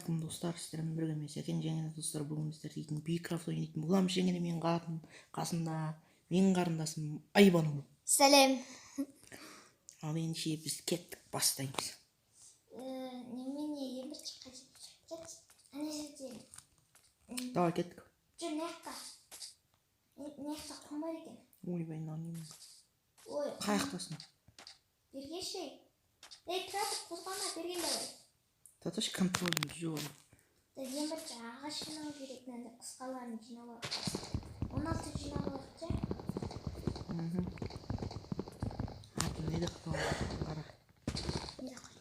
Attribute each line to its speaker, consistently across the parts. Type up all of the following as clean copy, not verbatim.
Speaker 1: саламатсызбы достар, сіздермен бірге мен Сәкен. Және достар, бүгін біздер дейтін Бейкрафт ойнайтын боламыз. Және менің қасымда менің қарындасым Айбану.
Speaker 2: Сәлем.
Speaker 1: Ал ендеше біз кеттік, бастаймыз.
Speaker 2: Немене бірінші қажет? Ана жерде.
Speaker 1: Давай кеттік.
Speaker 2: Жүр, маяқта құм бар екен.
Speaker 1: Ойбай, мынау
Speaker 2: Ой,
Speaker 1: қаяқтасың?
Speaker 2: бергеші. Тұрады, қозғалма, берген давай.
Speaker 1: Таташ контролін жоқ.
Speaker 2: Ең бірінші ағаш жинау керек, мынандай қысқаларын жинау керек. 16 жинау керек.
Speaker 1: Атын не деп қара.
Speaker 2: Не де қой.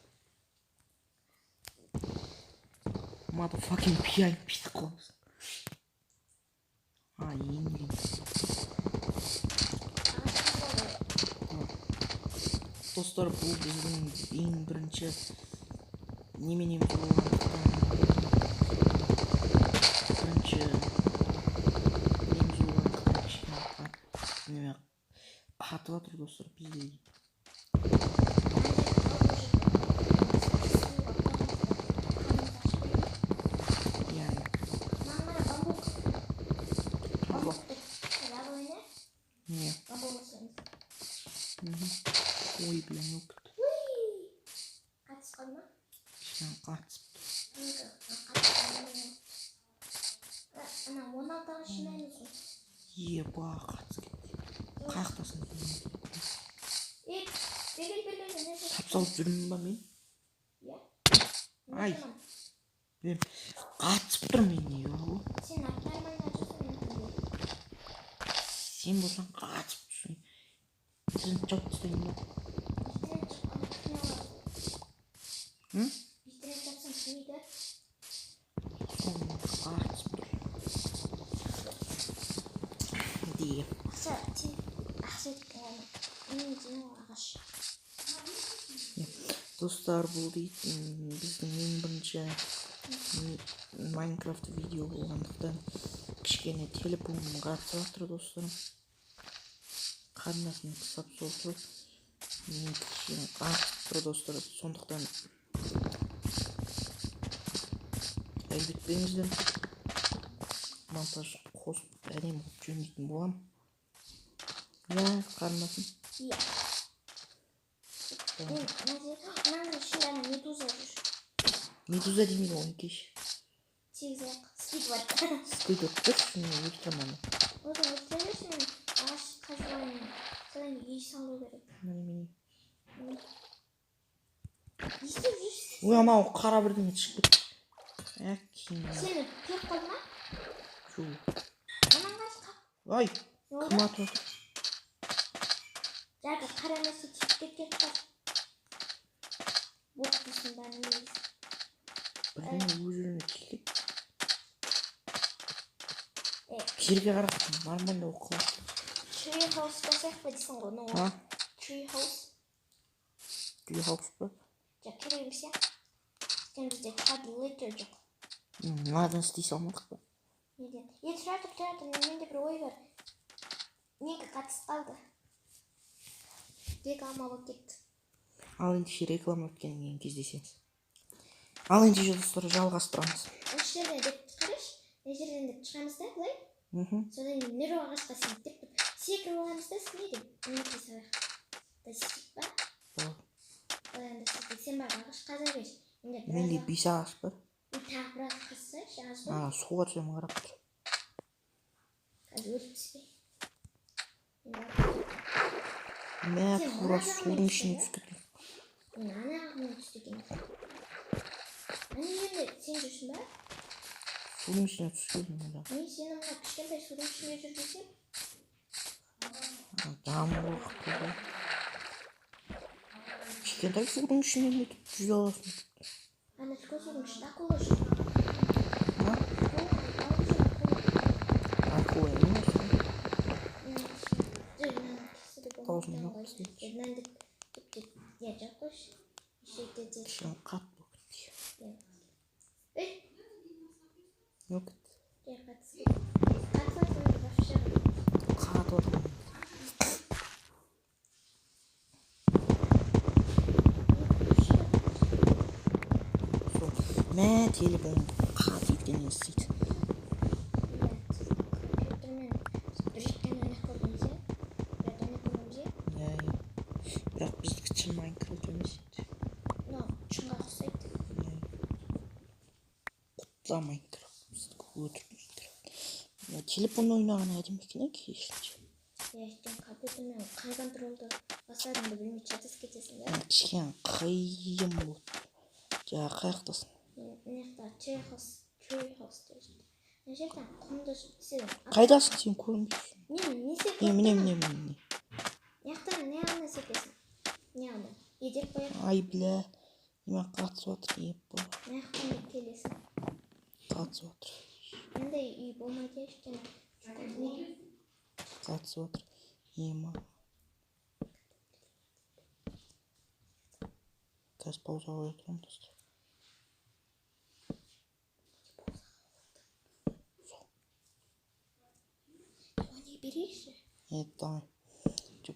Speaker 1: Motherfucking пиян писік қоламыз. Енді. Достар, бұл біздің ең бірінші неменем болғандықтан қатып жатыр достар бізде. Ой, блин, өкіт.
Speaker 2: Қатысқан ма?
Speaker 1: Қатысып.
Speaker 2: Ана 16-ға жинаймыз ғой.
Speaker 1: Еба, қатысып кетті. Қаяқтасың?
Speaker 2: Бергел.
Speaker 1: Сап-салып жүрмін ба мен?
Speaker 2: Иә.
Speaker 1: Ай. Қатысып тұр мен не ол?
Speaker 2: Сен аттармайда жүрсің.
Speaker 1: Сен болсаң қатысып тұрсың. Сен жауып тастайын ба?
Speaker 2: Бистерек жатсың кімейді?
Speaker 1: Соны қатысып тұр. Дейіп.
Speaker 2: Ақша өткені ағаш.
Speaker 1: Достар, бұл дейтін біздің ең бірінші Майнкрафт видео болғандықтан кішкене телефоным қатысып жатыр достарым. Қарындасым қысап солты. Мен кішкене қатысып тұр достар. Сондықтан әлбетпеңіздер. Монтаж қосып әдемі жөндейтін болам. Иә, қарындасым.
Speaker 2: Иә. Мынаны ішінде медуза жүр.
Speaker 1: Медуза демейді оны кеш.
Speaker 2: Сегіз аяқ
Speaker 1: Сквид өттір, шыны өлтірмені.
Speaker 2: Одан өлтірмесін, ағаш қажуайын. Содан үй салу керек.
Speaker 1: Мені.
Speaker 2: Естіп жүрсің?
Speaker 1: Ой, анау қара бірден шығып кетті.
Speaker 2: Сені пеп қойды ма?
Speaker 1: Жоқ.
Speaker 2: Анан қашқа?
Speaker 1: Ай, кім атып отыр?
Speaker 2: Жағы қара нәрсе түсіп кеткен шығар. Боқ дейсің бәрін емес.
Speaker 1: Бірден өзіріне келіп. Жерге қарақтың, нормально оқылады.
Speaker 2: Tree house басақ па дейсің ғой, ну?
Speaker 1: Ha?
Speaker 2: Tree house.
Speaker 1: Tree house ба?
Speaker 2: Жа кереміз я. Сен бізде тұрады летер жоқ.
Speaker 1: Надан істей салмадық па?
Speaker 2: Неден? Тұрады, менде бір ой бар. Неге қатысып қалды? Реклама болып кетті.
Speaker 1: Ал ендеше реклама өткеннен кейін кездесеміз. Ал ендеше достар, жалғастырамыз.
Speaker 2: Осы жерден деп қараш, мына жерден деп шығамыз да, былай? Содан нұр ағашқа секіріп тұр. Секіріп аламыз да, сілейді. Мінекей сабақ. Да секіріп ба? Одан да секіріп. Сен бар ағаш қаза бер.
Speaker 1: Менде 5 ағаш бар.
Speaker 2: Тағы бір ағаш қазсайшы, ағаш бар.
Speaker 1: Суға түсемін қарап тұр.
Speaker 2: Қазір өліп түспей.
Speaker 1: Мә, тура судың ішіне түсіп кеткен.
Speaker 2: Мен ана ағымен түсіп кеткен. Ана енді сен жүрсің ба?
Speaker 1: Судың ішіне түсіп кеткен.
Speaker 2: Мен сені мына кішкентай судың ішінде жүр десем?
Speaker 1: Жамы уақыт болды. Кішкентай судың ішіне нетіп жүзе аласың.
Speaker 2: Ана үлкен судың ішінде акула жүр.
Speaker 1: Акула емес.
Speaker 2: Должен я жақош.
Speaker 1: Кішкене қат болып кетті. Өкіт. Қатып отыр. Мә, телефон кат еткенен істейді.
Speaker 2: Компьютермен бір жеткен ойнақ көрдіңіз, иә? Бірат ойнақ көрдіңіз, иә?
Speaker 1: Бірақ біздікі шын Майнкрафт емес еді.
Speaker 2: Шынға ұқсайды.
Speaker 1: Құтла Майнкрафт. Біздікі өтірік Майнкрафт. Телефон ойнаған әдемі екен, керісінше.
Speaker 2: Өйткені компьютермен қай контролды басарыңды білмей жатасыз кетесің, да?
Speaker 1: Кішкене қиын болды. Жаңа қай жақтасың?
Speaker 2: Мына жақта Treehouse дейді. Мына жерден құмды істедім.
Speaker 1: Қайдасың сен көрінбейсің?
Speaker 2: Не секілді?
Speaker 1: Міне.
Speaker 2: Мына жақтан не ғана секесің? Не ғана? Едеп қояды.
Speaker 1: Ай, бля. Немен қатысып жатыр, еп бұл.
Speaker 2: Мына жақтан не келесің?
Speaker 1: Қатысып жатыр.
Speaker 2: Мындай үй болмайды, ештеңе.
Speaker 1: Қатысып жатыр. Ема. Қазір пауза қоя тұрамын, достар.
Speaker 2: Не берейші?
Speaker 1: Давай.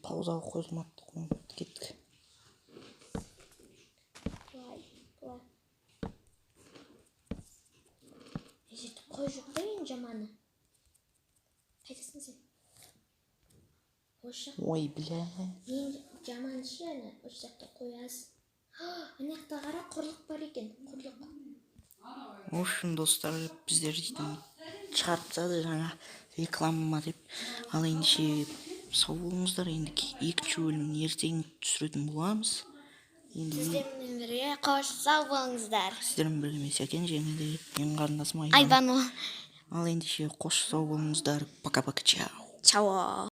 Speaker 1: Паузаға қойылмапты, қойылмапты, кеттік.
Speaker 2: Былай. Жетіп қой жоқ та ең жаманы. Қайдасың сен? Осы жақ.
Speaker 1: Ой, бля.
Speaker 2: Ең жаманы шы, осы жақта қоясың. Ана жақта қара құрлық бар екен, құрлық.
Speaker 1: Ошын достар, біздер дейтін шығарып тастады жаңа реклама деп. Ал ендеше сау болыңыздар, енді екінші бөлімін ертең түсіретін боламыз.
Speaker 2: Сіздермен бірге қош сау болыңыздар.
Speaker 1: Сіздермен бірге мен Сәкен, және де менің қарындасым
Speaker 2: Айбану.
Speaker 1: Ал ендеше қош сау болыңыздар. Пока-пока, чао.
Speaker 2: Чао.